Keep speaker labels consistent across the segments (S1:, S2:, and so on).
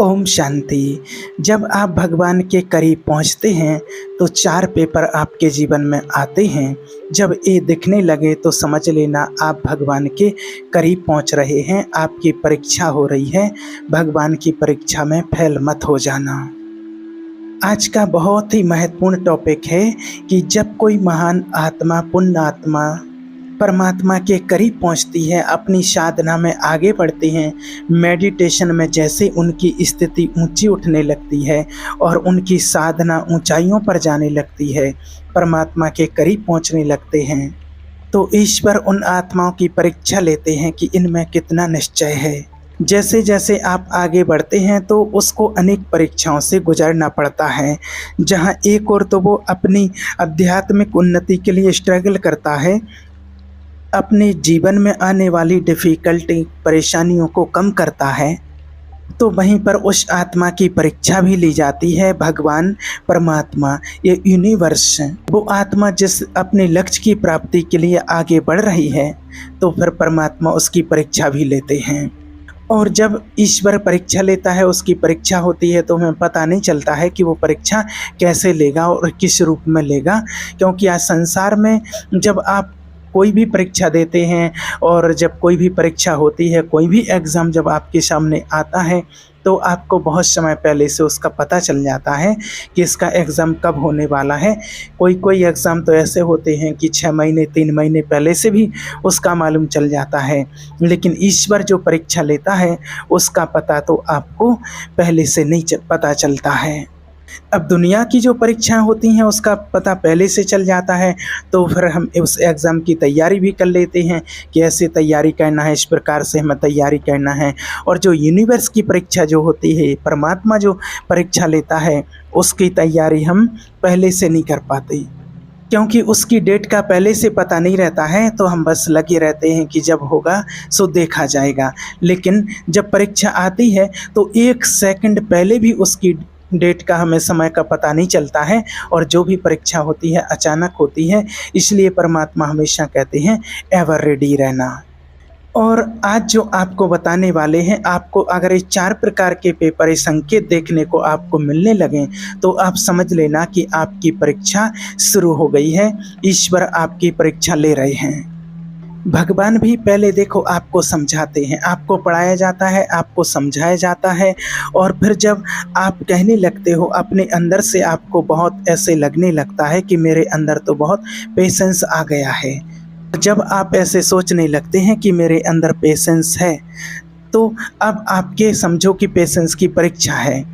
S1: ओम शांति। जब आप भगवान के करीब पहुंचते हैं तो 4 पेपर आपके जीवन में आते हैं। जब ये दिखने लगे तो समझ लेना आप भगवान के करीब पहुंच रहे हैं। आपकी परीक्षा हो रही है। भगवान की परीक्षा में फेल मत हो जाना। आज का बहुत ही महत्वपूर्ण टॉपिक है कि जब कोई महान आत्मा, पुण्य आत्मा परमात्मा के करीब पहुंचती है, अपनी साधना में आगे बढ़ते हैं, मेडिटेशन में जैसे उनकी स्थिति ऊंची उठने लगती है और उनकी साधना ऊंचाइयों पर जाने लगती है, परमात्मा के करीब पहुंचने लगते हैं, तो ईश्वर उन आत्माओं की परीक्षा लेते हैं कि इनमें कितना निश्चय है। जैसे जैसे आप आगे बढ़ते हैं तो उसको अनेक परीक्षाओं से गुजरना पड़ता है। जहां एक और तो वो अपनी आध्यात्मिक उन्नति के लिए स्ट्रगल करता है, अपने जीवन में आने वाली डिफ़िकल्टी, परेशानियों को कम करता है, तो वहीं पर उस आत्मा की परीक्षा भी ली जाती है। भगवान, परमात्मा, ये यूनिवर्स, वो आत्मा जिस अपने लक्ष्य की प्राप्ति के लिए आगे बढ़ रही है, तो फिर परमात्मा उसकी परीक्षा भी लेते हैं। और जब ईश्वर परीक्षा लेता है, उसकी परीक्षा होती है, तो हमें पता नहीं चलता है कि वो परीक्षा कैसे लेगा और किस रूप में लेगा। क्योंकि आज संसार में जब आप कोई भी परीक्षा देते हैं और जब कोई भी परीक्षा होती है, कोई भी एग्ज़ाम जब आपके सामने आता है, तो आपको बहुत समय पहले से उसका पता चल जाता है कि इसका एग्ज़ाम कब होने वाला है। कोई एग्ज़ाम तो ऐसे होते हैं कि 6 महीने 3 महीने पहले से भी उसका मालूम चल जाता है। लेकिन ईश्वर जो परीक्षा लेता है उसका पता तो आपको पहले से नहीं पता चलता है। अब दुनिया की जो परीक्षाएं होती हैं उसका पता पहले से चल जाता है, तो फिर हम उस एग्ज़ाम की तैयारी भी कर लेते हैं कि ऐसे तैयारी करना है, इस प्रकार से हमें तैयारी करना है। और जो यूनिवर्स की परीक्षा जो होती है, परमात्मा जो परीक्षा लेता है, उसकी तैयारी हम पहले से नहीं कर पाते, क्योंकि उसकी डेट का पहले से पता नहीं रहता है। तो हम बस लगे रहते हैं कि जब होगा सो देखा जाएगा। लेकिन जब परीक्षा आती है तो 1 सेकंड पहले भी उसकी डेट का हमें समय का पता नहीं चलता है, और जो भी परीक्षा होती है अचानक होती है। इसलिए परमात्मा हमेशा कहते हैं एवर रेडी रहना। और आज जो आपको बताने वाले हैं, आपको अगर ये 4 प्रकार के पेपर, ये संकेत देखने को आपको मिलने लगें, तो आप समझ लेना कि आपकी परीक्षा शुरू हो गई है। ईश्वर आपकी परीक्षा ले रहे हैं। भगवान भी पहले देखो आपको समझाते हैं, आपको पढ़ाया जाता है, आपको समझाया जाता है, और फिर जब आप कहने लगते हो अपने अंदर से, आपको बहुत ऐसे लगने लगता है कि मेरे अंदर तो बहुत पेशेंस आ गया है। जब आप ऐसे सोचने लगते हैं कि मेरे अंदर पेशेंस है, तो अब आपके समझो कि पेशेंस की परीक्षा है।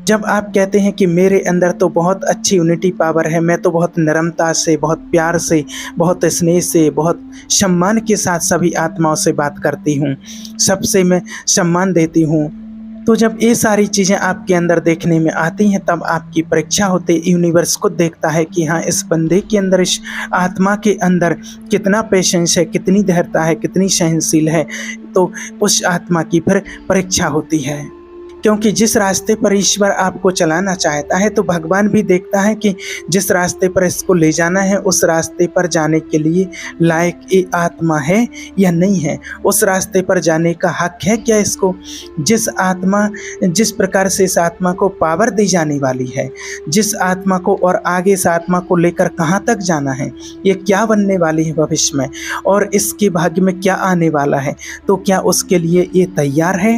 S1: जब आप कहते हैं कि मेरे अंदर तो बहुत अच्छी यूनिटी पावर है, मैं तो बहुत नरमता से, बहुत प्यार से, बहुत स्नेह से, बहुत सम्मान के साथ सभी आत्माओं से बात करती हूँ, सबसे मैं सम्मान देती हूँ, तो जब ये सारी चीज़ें आपके अंदर देखने में आती हैं, तब आपकी परीक्षा होते यूनिवर्स को देखता है कि हाँ, इस बंदे के अंदर, इस आत्मा के अंदर कितना पेशेंस है, कितनी धैर्यता है, कितनी सहनशील है। तो उस आत्मा की फिर परीक्षा होती है। क्योंकि जिस रास्ते पर ईश्वर आपको चलाना चाहता है, तो भगवान भी देखता है कि जिस रास्ते पर इसको ले जाना है, उस रास्ते पर जाने के लिए लायक ये आत्मा है या नहीं है, उस रास्ते पर जाने का हक है क्या इसको। जिस प्रकार से इस आत्मा को पावर दी जाने वाली है, जिस आत्मा को और आगे इस आत्मा को लेकर कहाँ तक जाना है, ये क्या बनने वाली है भविष्य में, और इसके भाग्य में क्या आने वाला है, तो क्या उसके लिए ये तैयार है।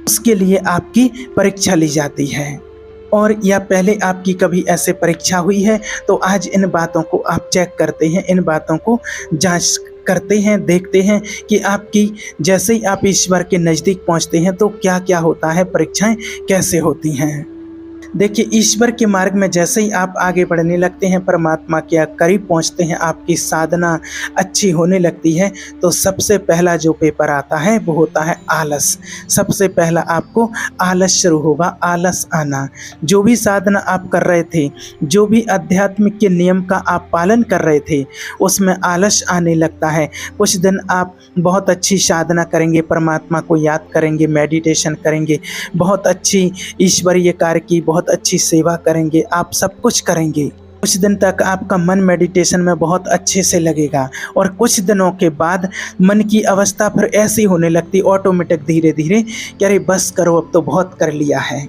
S1: उसके लिए आपकी परीक्षा ली जाती है। और या पहले आपकी कभी ऐसे परीक्षा हुई है, तो आज इन बातों को आप चेक करते हैं, इन बातों को जांच करते हैं, देखते हैं कि आपकी जैसे ही आप ईश्वर के नज़दीक पहुंचते हैं तो क्या क्या होता है, परीक्षाएं कैसे होती हैं। देखिए, ईश्वर के मार्ग में जैसे ही आप आगे बढ़ने लगते हैं, परमात्मा के करीब पहुंचते हैं, आपकी साधना अच्छी होने लगती है, तो सबसे पहला जो पेपर आता है वो होता है आलस। सबसे पहला आपको आलस शुरू होगा, आलस आना। जो भी साधना आप कर रहे थे, जो भी आध्यात्मिक के नियम का आप पालन कर रहे थे, उसमें आलस आने लगता है। कुछ दिन आप बहुत अच्छी साधना करेंगे, परमात्मा को याद करेंगे, मेडिटेशन करेंगे, बहुत अच्छी ईश्वरीय कार्य की बहुत अच्छी सेवा करेंगे, आप सब कुछ करेंगे, कुछ दिन तक आपका मन मेडिटेशन में बहुत अच्छे से लगेगा और कुछ दिनों के बाद मन की अवस्था फिर ऐसी होने लगती ऑटोमेटिक धीरे धीरे कि अरे बस करो, अब तो बहुत कर लिया है।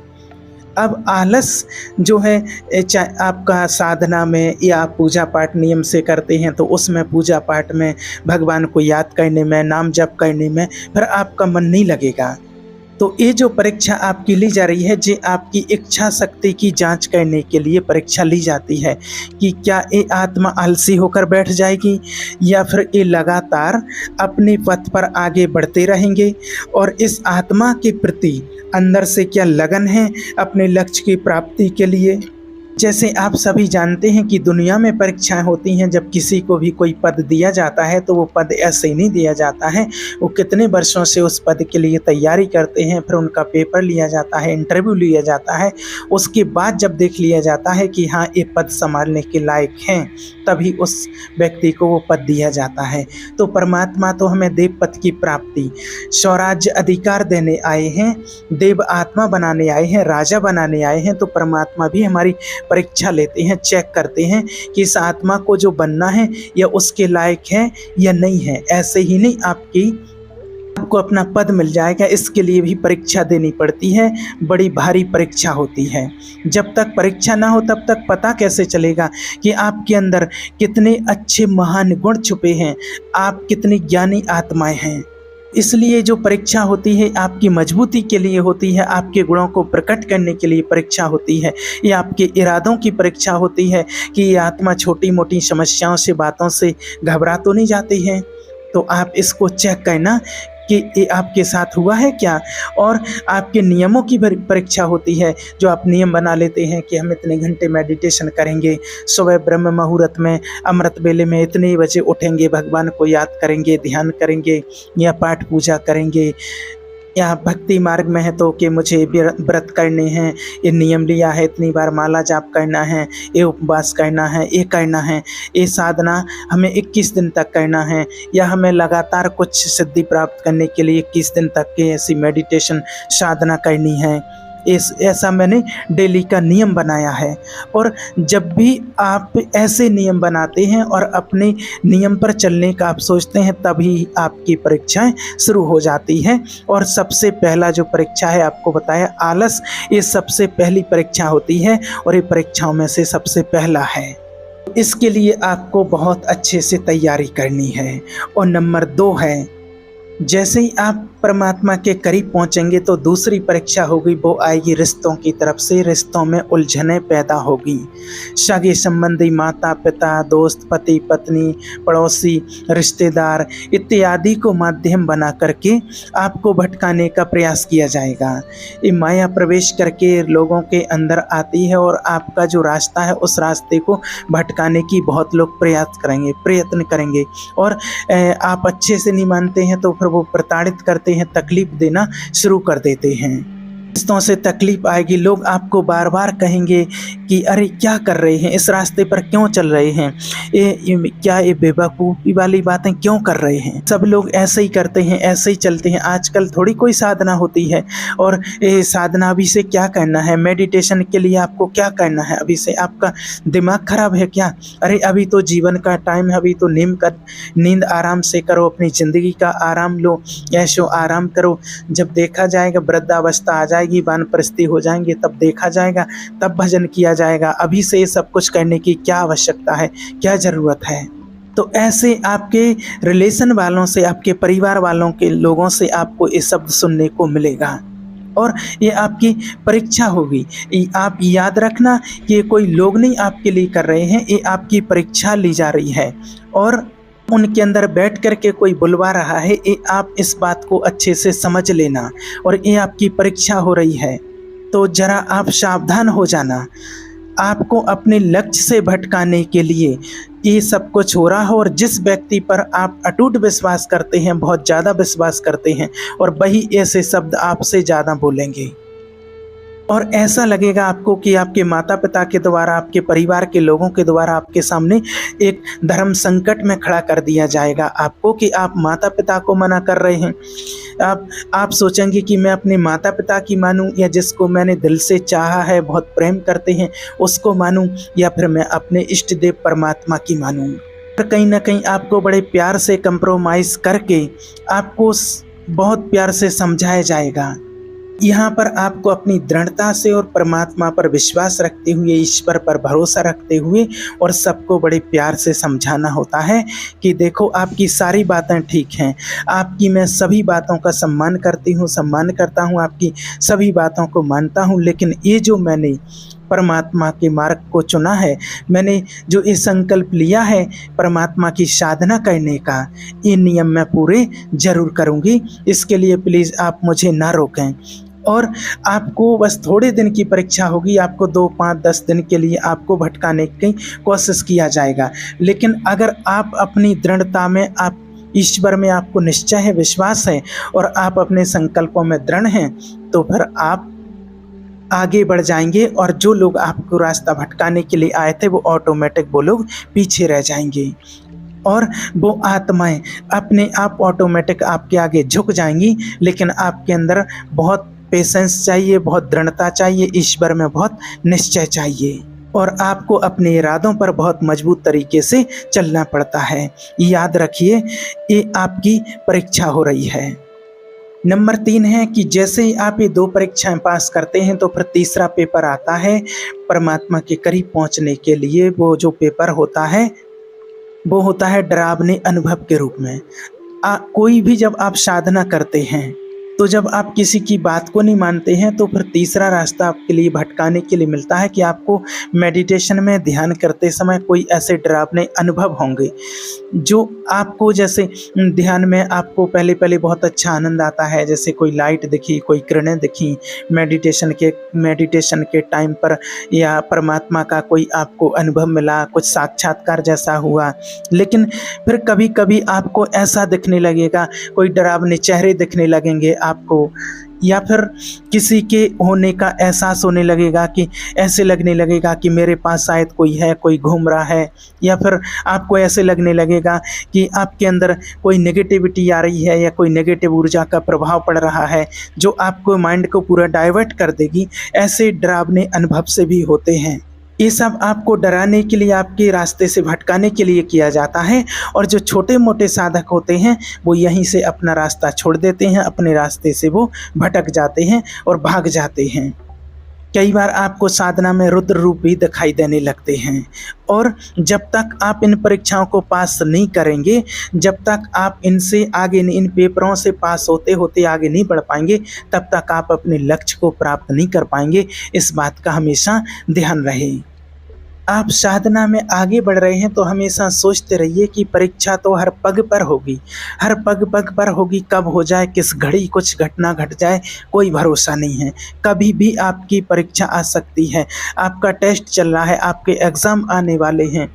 S1: अब आलस जो है, चाहे आपका साधना में या आप पूजा पाठ नियम से करते हैं तो उसमें पूजा पाठ में भगवान को याद करने में, नाम जप करने में फिर आपका मन नहीं लगेगा। तो ये जो परीक्षा आपकी ली जा रही है, ये आपकी इच्छा शक्ति की जांच करने के लिए परीक्षा ली जाती है कि क्या ये आत्मा आलसी होकर बैठ जाएगी या फिर ये लगातार अपने पथ पर आगे बढ़ते रहेंगे और इस आत्मा के प्रति अंदर से क्या लगन है अपने लक्ष्य की प्राप्ति के लिए। जैसे आप सभी जानते हैं कि दुनिया में परीक्षाएं होती हैं। जब किसी को भी कोई पद दिया जाता है तो वो पद ऐसे ही नहीं दिया जाता है, वो कितने वर्षों से उस पद के लिए तैयारी करते हैं, फिर उनका पेपर लिया जाता है, इंटरव्यू लिया जाता है, उसके बाद जब देख लिया जाता है कि हाँ ये पद संभालने के लायक हैं, तभी उस व्यक्ति को वो पद दिया जाता है। तो परमात्मा तो हमें देव पद की प्राप्ति, स्वराज्य अधिकार देने आए हैं, देव आत्मा बनाने आए हैं, राजा बनाने आए हैं। तो परमात्मा भी हमारी परीक्षा लेते हैं, चेक करते हैं कि इस आत्मा को जो बनना है या उसके लायक है या नहीं है। ऐसे ही नहीं आपको अपना पद मिल जाएगा, इसके लिए भी परीक्षा देनी पड़ती है, बड़ी भारी परीक्षा होती है। जब तक परीक्षा ना हो तब तक पता कैसे चलेगा कि आपके अंदर कितने अच्छे महान गुण छुपे हैं, आप कितनी ज्ञानी आत्माएं हैं। इसलिए जो परीक्षा होती है आपकी मजबूती के लिए होती है, आपके गुणों को प्रकट करने के लिए परीक्षा होती है, ये आपके इरादों की परीक्षा होती है कि ये आत्मा छोटी मोटी समस्याओं से, बातों से घबरा तो नहीं जाती है। तो आप इसको चेक करना कि ये आपके साथ हुआ है क्या। और आपके नियमों की परीक्षा होती है, जो आप नियम बना लेते हैं कि हम इतने घंटे मेडिटेशन करेंगे, सुबह ब्रह्म मुहूर्त में, अमृत वेले में इतने बजे उठेंगे, भगवान को याद करेंगे, ध्यान करेंगे या पाठ पूजा करेंगे, या भक्ति मार्ग में है तो कि मुझे व्रत करने हैं, ये नियम लिया है, इतनी बार माला जाप करना है, ये उपवास करना है, ये करना है, ये साधना हमें 21 दिन तक करना है, या हमें लगातार कुछ सिद्धि प्राप्त करने के लिए 21 दिन तक की ऐसी मेडिटेशन साधना करनी है। ऐसा मैंने डेली का नियम बनाया है। और जब भी आप ऐसे नियम बनाते हैं और अपने नियम पर चलने का आप सोचते हैं, तभी आपकी परीक्षाएं शुरू हो जाती हैं। और सबसे पहला जो परीक्षा है, आपको बताया आलस, ये सबसे पहली परीक्षा होती है और ये परीक्षाओं में से सबसे पहला है। इसके लिए आपको बहुत अच्छे से तैयारी करनी है। और नंबर 2 है, जैसे ही आप परमात्मा के करीब पहुंचेंगे तो दूसरी परीक्षा होगी, वो आएगी रिश्तों की तरफ से। रिश्तों में उलझनें पैदा होगी, सगे संबंधी, माता पिता, दोस्त, पति पत्नी, पड़ोसी, रिश्तेदार इत्यादि को माध्यम बना करके आपको भटकाने का प्रयास किया जाएगा। ये माया प्रवेश करके लोगों के अंदर आती है और आपका जो रास्ता है उस रास्ते को भटकाने की बहुत लोग प्रयत्न करेंगे। और आप अच्छे से नहीं मानते हैं तो फिर वो प्रताड़ित करते हैं, तकलीफ देना शुरू कर देते हैं। रिश्तों से तकलीफ आएगी, लोग आपको बार बार कहेंगे कि अरे क्या कर रहे हैं, इस रास्ते पर क्यों चल रहे हैं, ये बेवकूफ़ी वाली बातें क्यों कर रहे हैं। सब लोग ऐसे ही करते हैं, ऐसे ही चलते हैं। आजकल थोड़ी कोई साधना होती है। और ये साधना अभी से क्या करना है, मेडिटेशन के लिए आपको क्या करना है, अभी से आपका दिमाग खराब है क्या। अरे अभी तो जीवन का टाइम है, अभी तो नींद आराम से करो, अपनी ज़िंदगी का आराम लो, ऐशो आराम करो। जब देखा जाएगा वृद्धावस्था आ जाएगी, वानप्रस्थी हो जाएंगे, तब देखा जाएगा, तब भजन किया जाएगा। अभी से ये सब कुछ करने की क्या आवश्यकता है, क्या ज़रूरत है। तो ऐसे आपके रिलेशन वालों से, आपके परिवार वालों के लोगों से आपको ये शब्द सुनने को मिलेगा और ये आपकी परीक्षा होगी। आप याद रखना कि ये कोई लोग नहीं आपके लिए कर रहे हैं, ये आपकी परीक्षा ली जा रही है और उनके अंदर बैठ कर के कोई बुलवा रहा है। ये आप इस बात को अच्छे से समझ लेना और ये आपकी परीक्षा हो रही है। तो ज़रा आप सावधान हो जाना। आपको अपने लक्ष्य से भटकाने के लिए ये सब कुछ हो रहा है और जिस व्यक्ति पर आप अटूट विश्वास करते हैं, बहुत ज़्यादा विश्वास करते हैं, और वही ऐसे शब्द आपसे ज़्यादा बोलेंगे। और ऐसा लगेगा आपको कि आपके माता-पिता के द्वारा, आपके परिवार के लोगों के द्वारा आपके सामने एक धर्म संकट में खड़ा कर दिया जाएगा आपको कि आप माता-पिता को मना कर रहे हैं। आप सोचेंगे कि मैं अपने माता-पिता की मानूँ या जिसको मैंने दिल से चाहा है, बहुत प्रेम करते हैं, उसको मानूँ या फिर मैं अपने इष्ट देव परमात्मा की मानूँ। पर कहीं न कहीं आपको बड़े प्यार से कंप्रोमाइज़ करके आपको बहुत प्यार से समझाया जाएगा। यहाँ पर आपको अपनी दृढ़ता से और परमात्मा पर विश्वास रखते हुए, ईश्वर पर भरोसा रखते हुए और सबको बड़े प्यार से समझाना होता है कि देखो आपकी सारी बातें ठीक हैं, आपकी मैं सभी बातों का सम्मान करता हूँ, आपकी सभी बातों को मानता हूँ, लेकिन ये जो मैंने परमात्मा के मार्ग को चुना है, मैंने जो ये संकल्प लिया है परमात्मा की साधना करने का, ये नियम मैं पूरे ज़रूर करूँगी। इसके लिए प्लीज़ आप मुझे ना रोकें। और आपको बस थोड़े दिन की परीक्षा होगी, आपको 2, 5, 10 दिन के लिए आपको भटकाने की कोशिश किया जाएगा। लेकिन अगर आप अपनी दृढ़ता में, आप ईश्वर में आपको निश्चय है, विश्वास है और आप अपने संकल्पों में दृढ़ हैं, तो फिर आप आगे बढ़ जाएंगे और जो लोग आपको रास्ता भटकाने के लिए आए थे वो ऑटोमेटिक वो लोग पीछे रह जाएंगे और वो आत्माएं अपने आप ऑटोमेटिक आपके आगे झुक जाएंगी। लेकिन आपके अंदर बहुत पेशेंस चाहिए, बहुत दृढ़ता चाहिए, ईश्वर में बहुत निश्चय चाहिए और आपको अपने इरादों पर बहुत मजबूत तरीके से चलना पड़ता है। याद रखिए, ये आपकी परीक्षा हो रही है। नंबर 3 है कि जैसे ही आप ये 2 परीक्षाएं पास करते हैं तो फिर तीसरा पेपर आता है परमात्मा के करीब पहुंचने के लिए। वो जो पेपर होता है वो होता है डरावने अनुभव के रूप में। कोई भी जब आप साधना करते हैं तो जब आप किसी की बात को नहीं मानते हैं तो फिर तीसरा रास्ता आपके लिए भटकाने के लिए मिलता है कि आपको मेडिटेशन में ध्यान करते समय कोई ऐसे डरावने अनुभव होंगे जो आपको, जैसे ध्यान में आपको पहले पहले बहुत अच्छा आनंद आता है, जैसे कोई लाइट दिखी, कोई किरणें दिखी मेडिटेशन के टाइम पर, या परमात्मा का कोई आपको अनुभव मिला, कुछ साक्षात्कार जैसा हुआ। लेकिन फिर कभी कभी आपको ऐसा दिखने लगेगा, कोई डरावने चेहरे दिखने लगेंगे आपको, या फिर किसी के होने का एहसास होने लगेगा कि ऐसे लगने लगेगा कि मेरे पास शायद कोई है, कोई घूम रहा है, या फिर आपको ऐसे लगने लगेगा कि आपके अंदर कोई नेगेटिविटी आ रही है या कोई नेगेटिव ऊर्जा का प्रभाव पड़ रहा है जो आपको माइंड को पूरा डाइवर्ट कर देगी। ऐसे डरावने अनुभव से भी होते हैं। ये सब आपको डराने के लिए, आपके रास्ते से भटकाने के लिए किया जाता है और जो छोटे मोटे साधक होते हैं वो यहीं से अपना रास्ता छोड़ देते हैं, अपने रास्ते से वो भटक जाते हैं और भाग जाते हैं। कई बार आपको साधना में रुद्र रूप भी दिखाई देने लगते हैं और जब तक आप इन परीक्षाओं को पास नहीं करेंगे, जब तक आप इनसे आगे, इन पेपरों से पास होते होते आगे नहीं बढ़ पाएंगे, तब तक आप अपने लक्ष्य को प्राप्त नहीं कर पाएंगे। इस बात का हमेशा ध्यान रहे। आप साधना में आगे बढ़ रहे हैं तो हमेशा सोचते रहिए कि परीक्षा तो हर पग पर होगी, हर पग पग पर होगी। कब हो जाए, किस घड़ी कुछ घटना घट जाए, कोई भरोसा नहीं है। कभी भी आपकी परीक्षा आ सकती है। आपका टेस्ट चल रहा है, आपके एग्ज़ाम आने वाले हैं,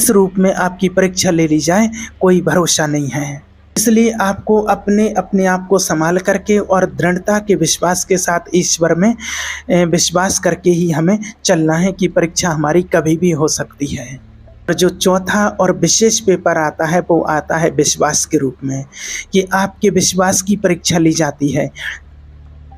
S1: इस रूप में आपकी परीक्षा ले ली जाए, कोई भरोसा नहीं है। इसलिए आपको अपने आप को संभाल करके और दृढ़ता के विश्वास के साथ ईश्वर में विश्वास करके ही हमें चलना है कि परीक्षा हमारी कभी भी हो सकती है। और जो चौथा और विशेष पेपर आता है वो आता है विश्वास के रूप में, कि आपके विश्वास की परीक्षा ली जाती है,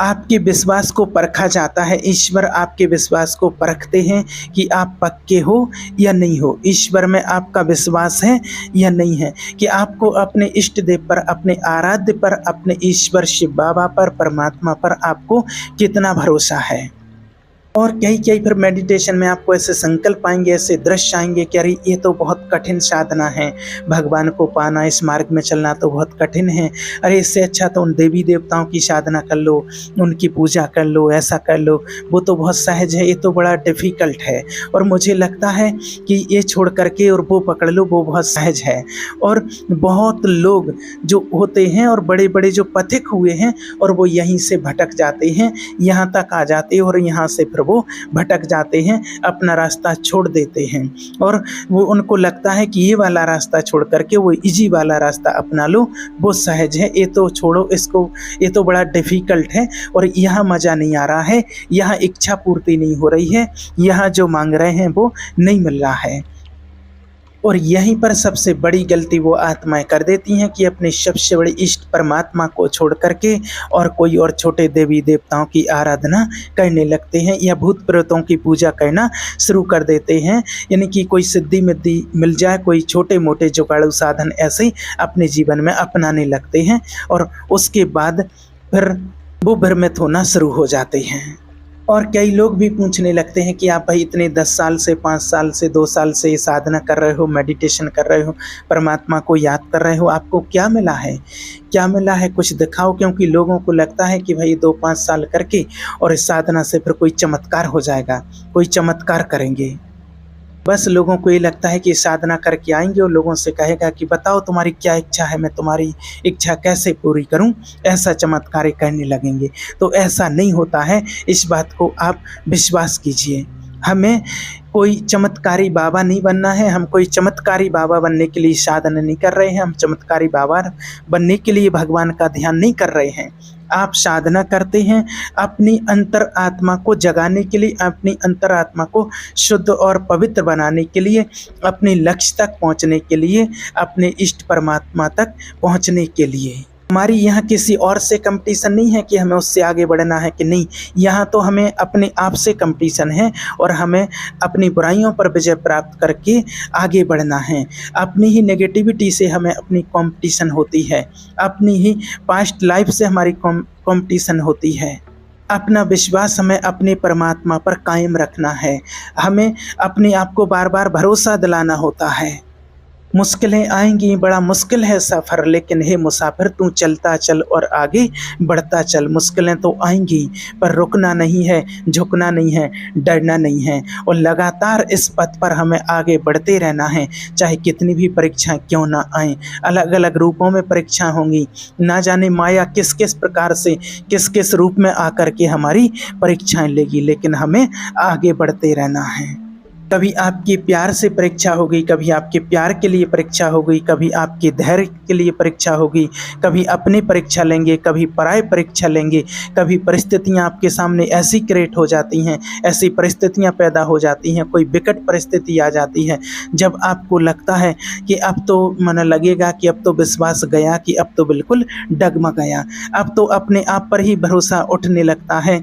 S1: आपके विश्वास को परखा जाता है। ईश्वर आपके विश्वास को परखते हैं कि आप पक्के हो या नहीं हो, ईश्वर में आपका विश्वास है या नहीं है, कि आपको अपने इष्ट देव पर, अपने आराध्य पर, अपने ईश्वर शिव बाबा पर, परमात्मा पर आपको कितना भरोसा है। और कई फिर मेडिटेशन में आपको ऐसे संकल्प आएंगे, ऐसे दृश्य आएंगे कि अरे ये तो बहुत कठिन साधना है, भगवान को पाना, इस मार्ग में चलना तो बहुत कठिन है। अरे इससे अच्छा तो उन देवी देवताओं की साधना कर लो, उनकी पूजा कर लो, ऐसा कर लो, वो तो बहुत सहज है, ये तो बड़ा डिफ़िकल्ट है। और मुझे लगता है कि ये छोड़ करके और वो पकड़ लो, वो बहुत सहज है। और बहुत लोग जो होते हैं और बड़े बड़े जो पथिक हुए हैं और वो यहीं से भटक जाते हैं, यहाँ तक आ जाते हैं और यहाँ से फिर वो भटक जाते हैं, अपना रास्ता छोड़ देते हैं और वो उनको लगता है कि ये वाला रास्ता छोड़ करके वो इजी वाला रास्ता अपना लो, वो सहज है, ये तो छोड़ो इसको, ये तो बड़ा डिफ़िकल्ट है और यहाँ मज़ा नहीं आ रहा है, यहाँ इच्छा पूर्ति नहीं हो रही है, यहाँ जो मांग रहे हैं वो नहीं मिल रहा है। और यहीं पर सबसे बड़ी गलती वो आत्माएं कर देती हैं कि अपने सबसे बड़े इष्ट परमात्मा को छोड़ करके और कोई और छोटे देवी देवताओं की आराधना करने लगते हैं या भूत प्रेतों की पूजा करना शुरू कर देते हैं। यानी कि कोई सिद्धि मिद्धि मिल जाए, कोई छोटे मोटे जुगाड़ू साधन ऐसे ही अपने जीवन में अपनाने लगते हैं और उसके बाद फिर वो भ्रमित होना शुरू हो जाते हैं। और कई लोग भी पूछने लगते हैं कि आप भाई इतने 10 साल से, 5 साल से, 2 साल से ये साधना कर रहे हो, मेडिटेशन कर रहे हो, परमात्मा को याद कर रहे हो, आपको क्या मिला है? क्या मिला है? कुछ दिखाओ। क्योंकि लोगों को लगता है कि भाई 2-5 साल करके और इस साधना से फिर कोई चमत्कार हो जाएगा, कोई चमत्कार करेंगे। बस लोगों को ये लगता है कि साधना करके आएंगे और लोगों से कहेगा कि बताओ तुम्हारी क्या इच्छा है, मैं तुम्हारी इच्छा कैसे पूरी करूं, ऐसा चमत्कार करने लगेंगे। तो ऐसा नहीं होता है, इस बात को आप विश्वास कीजिए। हमें कोई चमत्कारी बाबा नहीं बनना है, हम कोई चमत्कारी बाबा बनने के लिए साधना नहीं कर रहे हैं, हम चमत्कारी बाबा बनने के लिए भगवान का ध्यान नहीं कर रहे हैं। आप साधना करते हैं अपनी अंतर आत्मा को जगाने के लिए, अपनी अंतर आत्मा को शुद्ध और पवित्र बनाने के लिए, अपने लक्ष्य तक पहुंचने के लिए, अपने इष्ट परमात्मा तक पहुंचने के लिए। हमारी यहाँ किसी और से कंपटीशन नहीं है कि हमें उससे आगे बढ़ना है कि नहीं, यहाँ तो हमें अपने आप से कंपटीशन है और हमें अपनी बुराइयों पर विजय प्राप्त करके आगे बढ़ना है। अपनी ही नेगेटिविटी से हमें अपनी कंपटीशन होती है, अपनी ही पास्ट लाइफ से हमारी कंपटीशन होती है। अपना विश्वास हमें अपने परमात्मा पर कायम रखना है, हमें अपने आप को बार बार भरोसा दिलाना होता है। मुश्किलें आएंगी, बड़ा मुश्किल है सफ़र, लेकिन हे मुसाफिर तू चलता चल और आगे बढ़ता चल। मुश्किलें तो आएंगी पर रुकना नहीं है, झुकना नहीं है, डरना नहीं है और लगातार इस पथ पर हमें आगे बढ़ते रहना है, चाहे कितनी भी परीक्षाएं क्यों ना आएँ। अलग अलग रूपों में परीक्षाएं होंगी, ना जाने माया किस किस प्रकार से, किस किस रूप में आकर के हमारी परीक्षाएं लेगी, लेकिन हमें आगे बढ़ते रहना है। कभी आपके प्यार से परीक्षा होगी, कभी आपके प्यार के लिए परीक्षा होगी, कभी आपके धैर्य के लिए परीक्षा होगी, कभी अपनी परीक्षा लेंगे, कभी पराय परीक्षा लेंगे, कभी परिस्थितियां आपके सामने ऐसी क्रिएट हो जाती हैं, ऐसी परिस्थितियां पैदा हो जाती हैं, कोई विकट परिस्थिति आ जाती है जब आपको लगता है कि अब तो मन लगेगा कि अब तो विश्वास गया, कि अब तो बिल्कुल डगमग गया, अब तो अपने आप पर ही भरोसा उठने लगता है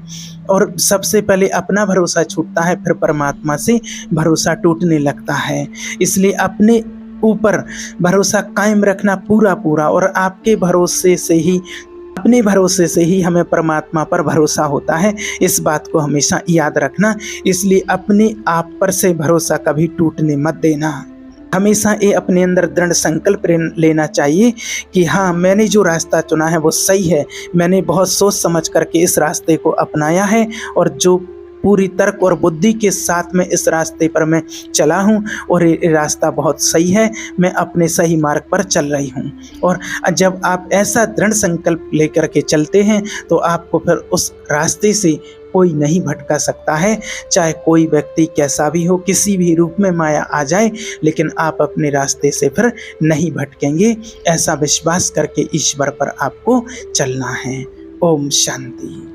S1: और सबसे पहले अपना भरोसा छूटता है, फिर परमात्मा से भरोसा टूटने लगता है। इसलिए अपने ऊपर भरोसा कायम रखना पूरा पूरा, और आपके भरोसे से ही, अपने भरोसे से ही हमें परमात्मा पर भरोसा होता है। इस बात को हमेशा याद रखना। इसलिए अपने आप पर से भरोसा कभी टूटने मत देना। हमेशा ये अपने अंदर दृढ़ संकल्प लेना चाहिए कि हाँ, मैंने जो रास्ता चुना है वो सही है, मैंने बहुत सोच समझ करके इस रास्ते को अपनाया है और जो पूरी तर्क और बुद्धि के साथ में इस रास्ते पर मैं चला हूँ और ये रास्ता बहुत सही है, मैं अपने सही मार्ग पर चल रही हूँ। और जब आप ऐसा दृढ़ संकल्प लेकर के चलते हैं तो आपको फिर उस रास्ते से कोई नहीं भटका सकता है, चाहे कोई व्यक्ति कैसा भी हो, किसी भी रूप में माया आ जाए, लेकिन आप अपने रास्ते से फिर नहीं भटकेंगे। ऐसा विश्वास करके ईश्वर पर आपको चलना है। ओम शांति।